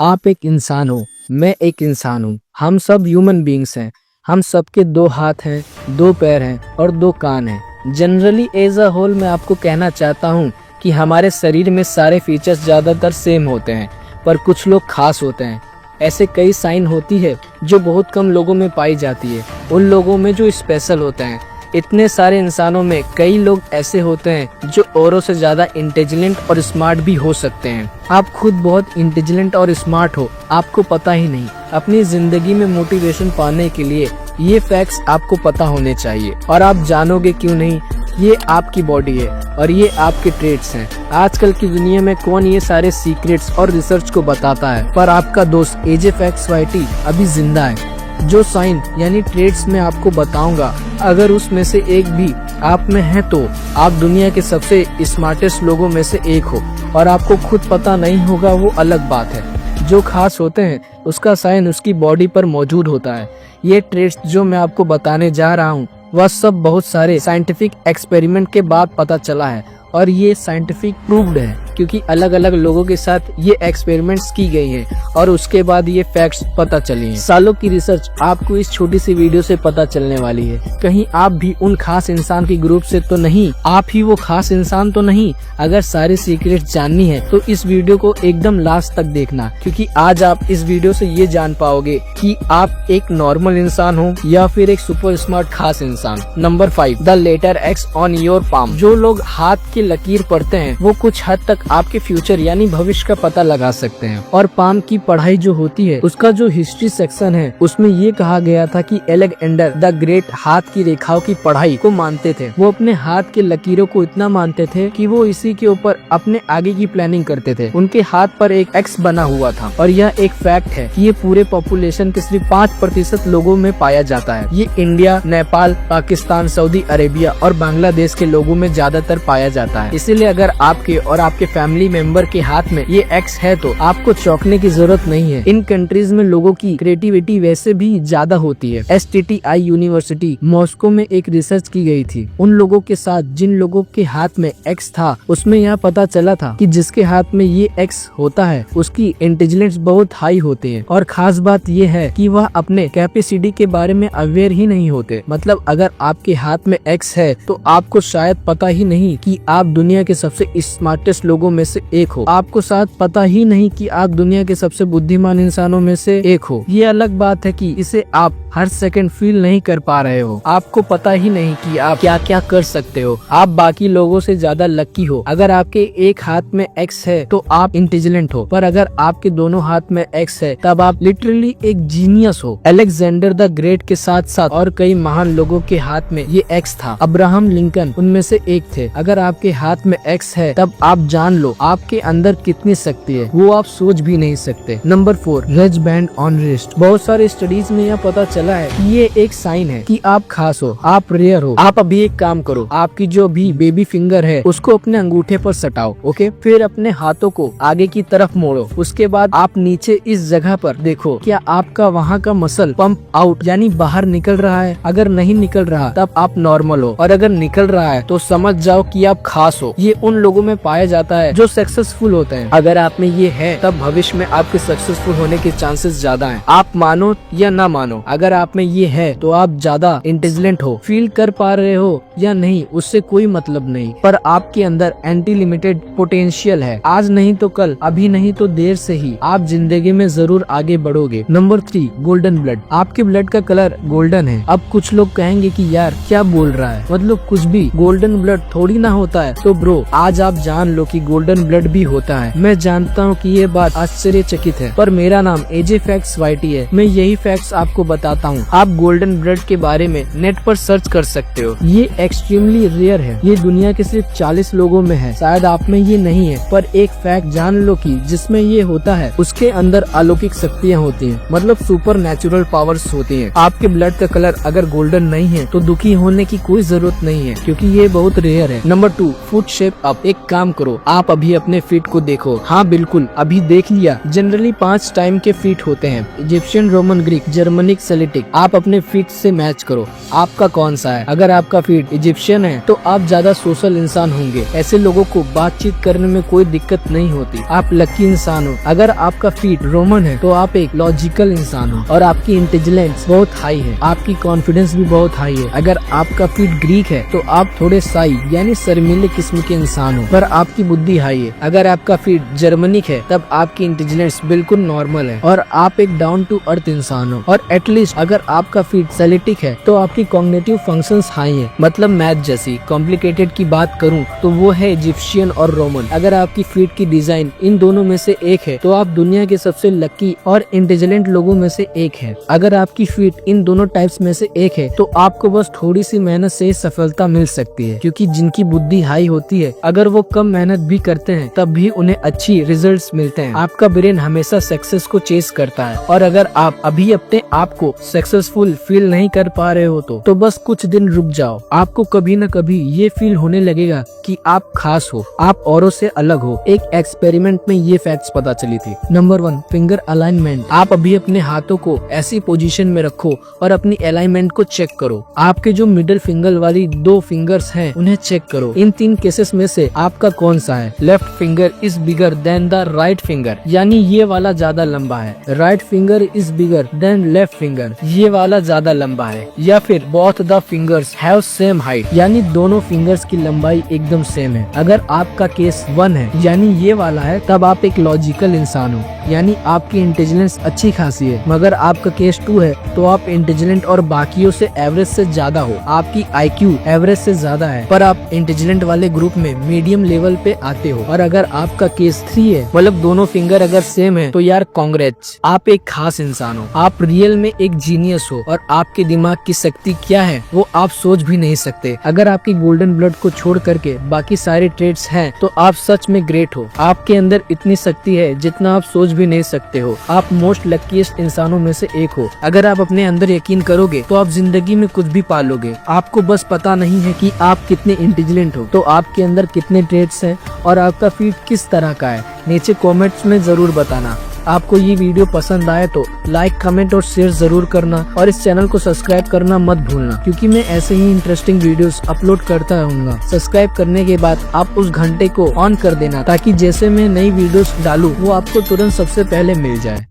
आप एक इंसान हो, मैं एक इंसान हूँ, हम सब ह्यूमन बींग्स हैं। हम सबके दो हाथ हैं, दो पैर हैं और दो कान हैं। जनरली एज अ होल मैं आपको कहना चाहता हूँ कि हमारे शरीर में सारे फीचर्स ज़्यादातर सेम होते हैं, पर कुछ लोग खास होते हैं। ऐसे कई साइन होती है जो बहुत कम लोगों में पाई जाती है, उन लोगों में जो स्पेशल होते हैं। इतने सारे इंसानों में कई लोग ऐसे होते हैं जो औरों से ज़्यादा इंटेलिजेंट और स्मार्ट भी हो सकते हैं। आप खुद बहुत इंटेलिजेंट और स्मार्ट हो, आपको पता ही नहीं। अपनी जिंदगी में मोटिवेशन पाने के लिए ये फैक्ट्स आपको पता होने चाहिए, और आप जानोगे क्यों नहीं। ये आपकी बॉडी है और ये आपके ट्रेट्स हैं। आजकल की दुनिया में कौन ये सारे सीक्रेट्स और रिसर्च को बताता है, पर आपका दोस्त एजे फैक्ट्स वाईटी अभी जिंदा है। जो साइन यानी ट्रेट्स मैं आपको बताऊंगा, अगर उसमें से एक भी आप में है तो आप दुनिया के सबसे स्मार्टेस्ट लोगों में से एक हो, और आपको खुद पता नहीं होगा वो अलग बात है। जो खास होते हैं उसका साइन उसकी बॉडी पर मौजूद होता है। ये ट्रेट्स जो मैं आपको बताने जा रहा हूँ वह सब बहुत सारे साइंटिफिक एक्सपेरिमेंट के बाद पता चला है, और ये साइंटिफिक प्रूव्ड है क्योंकि अलग अलग लोगों के साथ ये एक्सपेरिमेंट्स की गई हैं और उसके बाद ये फैक्ट्स पता चली हैं। सालों की रिसर्च आपको इस छोटी सी वीडियो से पता चलने वाली है। कहीं आप भी उन खास इंसान के ग्रुप से तो नहीं, आप ही वो खास इंसान तो नहीं। अगर सारे सीक्रेट्स जाननी है तो इस वीडियो को एकदम लास्ट तक देखना, क्योंकि आज आप इस वीडियो से ये जान पाओगे कि आप एक नॉर्मल इंसान हो या फिर एक सुपर स्मार्ट खास इंसान। Number 5, the letter X on your palm. जो लोग हाथ की लकीर पढ़ते हैं वो कुछ हद तक आपके फ्यूचर यानी भविष्य का पता लगा सकते हैं। और पाम की पढ़ाई जो होती है उसका जो हिस्ट्री सेक्शन है उसमें ये कहा गया था कि अलेक्जेंडर द ग्रेट हाथ की रेखाओं की पढ़ाई को मानते थे। वो अपने हाथ के लकीरों को इतना मानते थे कि वो इसी के ऊपर अपने आगे की प्लानिंग करते थे। उनके हाथ पर एक एक्स बना हुआ था, और यह एक फैक्ट है कि ये पूरे पॉपुलेशन के सिर्फ 5% लोगों में पाया जाता है। ये India, Nepal, Pakistan, Saudi Arabia और बांग्लादेश के लोगों में ज्यादातर पाया जाता है। इसीलिए अगर आपके और आपके फैमिली मेंबर के हाथ में ये एक्स है तो आपको चौंकने की जरूरत नहीं है। इन कंट्रीज में लोगों की क्रिएटिविटी वैसे भी ज्यादा होती है। STTI यूनिवर्सिटी मॉस्को में एक रिसर्च की गई थी। उन लोगों के साथ जिन लोगों के हाथ में एक्स था, उसमें यह पता चला था कि जिसके हाथ में ये एक्स होता है उसकी इंटेलिजेंस बहुत हाई होती है। और खास बात ये है कि वह अपने कैपेसिटी के बारे में अवेयर ही नहीं होते। मतलब अगर आपके हाथ में एक्स है तो आपको शायद पता ही नहीं कि आप दुनिया के सबसे स्मार्टेस्ट लोगों में से एक हो। आपको शायद पता ही नहीं कि आप दुनिया के सबसे बुद्धिमान इंसानों में से एक हो। ये अलग बात है कि इसे आप हर सेकंड फील नहीं कर पा रहे हो। आपको पता ही नहीं कि आप क्या क्या कर सकते हो। आप बाकी लोगों से ज्यादा लकी हो। अगर आपके एक हाथ में एक्स है तो आप इंटेलिजेंट हो, पर अगर आपके दोनों हाथ में एक्स है तब आप लिटरली एक जीनियस हो। अलेक्जेंडर द ग्रेट के साथ साथ और कई महान लोगों के हाथ में ये एक्स था। अब्राहम लिंकन उनमें से एक थे। अगर आपके हाथ में एक्स है तब आप जान लो आपके अंदर कितनी शक्ति है, वो आप सोच भी नहीं सकते। Number 4, raise band on wrist. बहुत सारे स्टडीज में यह पता चला है कि ये एक साइन है कि आप खास हो, आप रेयर हो। आप अभी एक काम करो, आपकी जो भी बेबी फिंगर है उसको अपने अंगूठे पर सटाओ, ओके। फिर अपने हाथों को आगे की तरफ मोड़ो। उसके बाद आप नीचे इस जगह पर देखो, क्या आपका वहाँ का मसल पंप आउट यानी बाहर निकल रहा है। अगर नहीं निकल रहा तब आप नॉर्मल हो, और अगर निकल रहा है तो समझ जाओ कि आप खास हो। ये उन लोगों में पाया जाता है जो सक्सेसफुल होते हैं। अगर आप में ये है तब भविष्य में आपके सक्सेसफुल होने के चांसेस ज्यादा हैं। आप मानो या ना मानो, अगर आप में ये है तो आप ज्यादा इंटेलिजेंट हो। फील कर पा रहे हो या नहीं उससे कोई मतलब नहीं, पर आपके अंदर एंटी लिमिटेड पोटेंशियल है। आज नहीं तो कल, अभी नहीं तो देर से ही आप जिंदगी में जरूर आगे बढ़ोगे। Number 3, golden blood. आपके ब्लड का कलर गोल्डन है। अब कुछ लोग कहेंगे कि यार क्या बोल रहा है, मतलब कुछ भी गोल्डन ब्लड थोड़ी ना होता है। तो ब्रो आज आप जान लो कि गोल्डन ब्लड भी होता है। मैं जानता हूँ कि ये बात आश्चर्यचकित है, पर मेरा नाम एजे फैक्ट्स वाईटी है। मैं यही फैक्ट्स आपको बताता हूँ। आप गोल्डन ब्लड के बारे में नेट पर सर्च कर सकते हो। ये एक्सट्रीमली रेयर है। ये दुनिया के सिर्फ 40 लोगों में है। शायद आप में ये नहीं है, पर एक फैक्ट जान लो कि जिसमें ये होता है उसके अंदर अलौकिक शक्तियाँ होती हैं, मतलब सुपर नेचुरल पावर्स होती हैं। आपके ब्लड का कलर अगर गोल्डन नहीं है तो दुखी होने की कोई जरूरत नहीं है, क्योंकि ये बहुत रेयर है। Number 2, foot shape up. एक काम करो, आप अभी अपने फीट को देखो। हाँ बिल्कुल, अभी देख लिया। जनरली 5 टाइम के फीट होते हैं, इजिप्शियन, रोमन, ग्रीक, जर्मनिक, सेलेटिक। आप अपने फीट से मैच करो, आपका कौन सा है। अगर आपका फीट इजिप्शियन है तो आप ज्यादा सोशल इंसान होंगे, ऐसे लोगों को बातचीत करने में कोई दिक्कत नहीं होती, आप लकी इंसान हो। अगर आपका फीट रोमन है तो आप एक लॉजिकल इंसान हो और आपकी इंटेलिजेंस बहुत हाई है, आपकी कॉन्फिडेंस भी बहुत हाई है। अगर आपका फीट ग्रीक है तो आप थोड़े साई यानी शर्मीले किस्म के इंसान हो, पर आपकी बुद्धि हाई है। अगर आपका फीट जर्मनिक है तब आपकी इंटेलिजेंस बिल्कुल नॉर्मल है और आप एक डाउन टू अर्थ इंसान हो। और एटलीस्ट अगर आपका फीट सेलेटिक है तो आपकी कॉग्निटिव फंक्शंस हाई है, मतलब मैथ जैसी। कॉम्प्लिकेटेड की बात करूं तो वो है इजिप्शियन और रोमन। अगर आपकी फीट की डिजाइन इन दोनों में से एक है तो आप दुनिया के सबसे लकी और इंटेलिजेंट लोगों में से एक है। अगर आपकी फीट इन दोनों टाइप्स में से एक है तो आपको बस थोड़ी सी मेहनत से सफलता मिल सकती है, क्योंकि जिनकी बुद्धि हाई होती है अगर वो कम मेहनत भी करते हैं तब भी उन्हें अच्छी रिजल्ट्स मिलते हैं। आपका ब्रेन हमेशा सक्सेस को चेस करता है और अगर आप अभी अपने आप को सक्सेसफुल फील नहीं कर पा रहे हो तो बस कुछ दिन रुक जाओ। आपको कभी न कभी ये फील होने लगेगा कि आप खास हो, आप औरों से अलग हो। एक एक्सपेरिमेंट में ये फैक्ट्स पता चली थी। Number 1, finger alignment. आप अभी अपने हाथों को ऐसी पोजीशन में रखो और अपनी अलाइनमेंट को चेक करो। आपके जो मिडिल फिंगर वाली 2 फिंगर्स हैं उन्हें चेक करो। इन 3 केसेस में से आपका कौन सा है। Left finger is bigger than the right finger, यानी ये वाला ज्यादा लंबा है। Right finger is bigger than left finger, ये वाला ज्यादा लंबा है। या फिर both the fingers have same height, यानी दोनों फिंगर्स की लंबाई एकदम सेम है। अगर आपका केस 1 है यानी ये वाला है तब आप एक लॉजिकल इंसान हो, यानी आपकी इंटेलिजेंस अच्छी खासी है। मगर आपका केस 2 है तो आप इंटेलिजेंट और बाकियों से एवरेज से ज्यादा हो। आपकी IQ एवरेज से ज्यादा है पर आप इंटेलिजेंट वाले ग्रुप में मीडियम लेवल पे आते हो। और अगर आपका केस 3 है, मतलब दोनों फिंगर अगर सेम है, तो यार कांग्रेट्स, आप एक खास इंसान हो। आप रियल में एक जीनियस हो और आपके दिमाग की शक्ति क्या है वो आप सोच भी नहीं सकते। अगर आपकी गोल्डन ब्लड को छोड़ करके बाकी सारे ट्रेड्स हैं तो आप सच में ग्रेट हो। आपके अंदर इतनी शक्ति है जितना आप सोच भी नहीं सकते हो। आप मोस्ट लकीएस्ट इंसानों में से एक हो। अगर आप अपने अंदर यकीन करोगे तो आप जिंदगी में कुछ भी पा लोगे। आपको बस पता नहीं है कि आप कितने इंटेलिजेंट हो, तो आपके अंदर कितने ट्रेड्स हैं और आपका फीट किस तरह का है। नीचे कमेंट्स में जरूर बताना। आपको ये वीडियो पसंद आए तो लाइक, कमेंट और शेयर जरूर करना और इस चैनल को सब्सक्राइब करना मत भूलना, क्योंकि मैं ऐसे ही इंटरेस्टिंग वीडियोस अपलोड करता रहूंगा। सब्सक्राइब करने के बाद आप उस घंटे को ऑन कर देना ताकि जैसे मैं नई वीडियोस डालूं वो आपको तुरंत सबसे पहले मिल जाए।